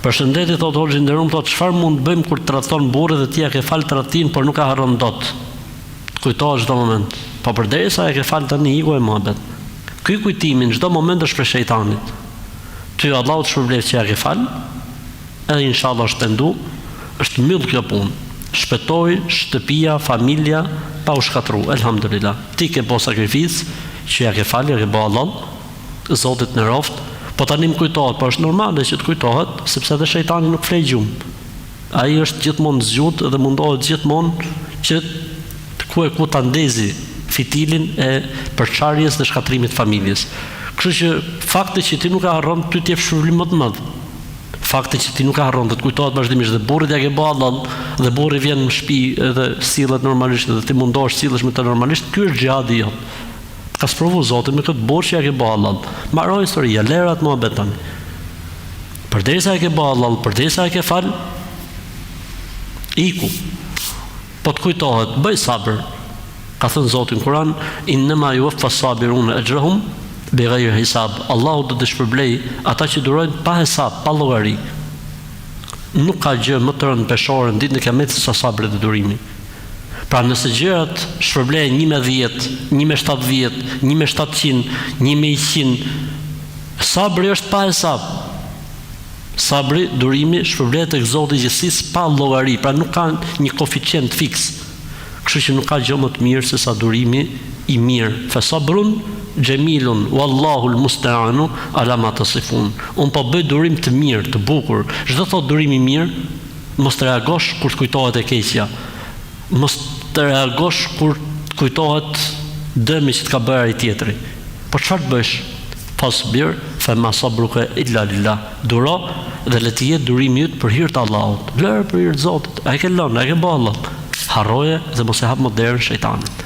Përshëndetje, thotë Hoxhi nderuar, thotë çfarë mund të bëjmë kur tradhton burrë dhe ti ja ke fal tradhtin, por nuk e harron dot. Kujtohet çdo moment. Po përderisa e ke fal tani iku e mohabet. Ky kujtimi në çdo moment është për shejtanit. Ty Allahu të shpërblet që ja ke fal, edhe inshallah shpendu, është mbyll kjo punë. Shpëtoi shtëpia, familja pa u shkatruar. Elhamdulillah. Ti ke bë sakrificë që ja ke fal, ja ke bë Allah, Zotit në roft. Po tani më kujtohet, po është normale që të kujtohet, sepse edhe shejtani nuk flej gjumë. Ai është gjithmonë zgjut dhe mundohet gjithmonë që ku ta ndezi fitilin e përçarjes dhe shkatrimit të familjes. Kështu që fakti që ti nuk e harron, ty t'jep shpërblim më të madh. Fakti që ti nuk e harron, të kujtohet vazhdimisht dhe burrit ja ke bë Allah, dhe burri vjen në shtëpi dhe sillet normalisht dhe ti mundohesh sillesh me të normalisht, ky është xhihadi jot. Ka sprovu Zoti me këtë burr që ja ke bë Allah. Mbaroj historia, lerat mohabet tani. Përderisa e ke bë Allah, përderisa e ke fal, iku. Po të kujtohet, bëj sabër. Ka thënë Zoti në Kur'an, innama yuwaffa as-sabiruna ajrahum bighayri hisab. Allahu do të shpërblej ata që durojnë pa hesab, pa llogari. Nuk ka gjë më të rëndë peshore në ditën e Kiametit se sabri dhe durimi. Pra nëse gjërat shpërblejnë 1 me 10, 1 me 70, 1 me 700, 1 me 100, sabri është pa hesab. Sabri, durimi, shpërblet tek Zoti i gjithësisë pa llogari, pra nuk ka një koeficient fiks. Kështu që nuk ka gjë më të mirë se sa durimi i mirë. Fa sabrun jamilun wallahu almusta'anu ala ma tasifun. Un po bëj durim të mirë, të bukur. Çdo thot durim i mirë, mos të reagosh kur të kujtohet e keqja. Mos të reagosh kur të kujtohet dëmi që të ka bërë ai tjetri. Po çfarë të bësh? Fasbir fa ma sabruka illa lillah. Duro dhe le të jetë durimi yt për hir të Allahut. Vlerë për hir të Zotit. Ai ke lënë, ai ke bë Allah. Harroje dhe mos e hap më derën shejtanit.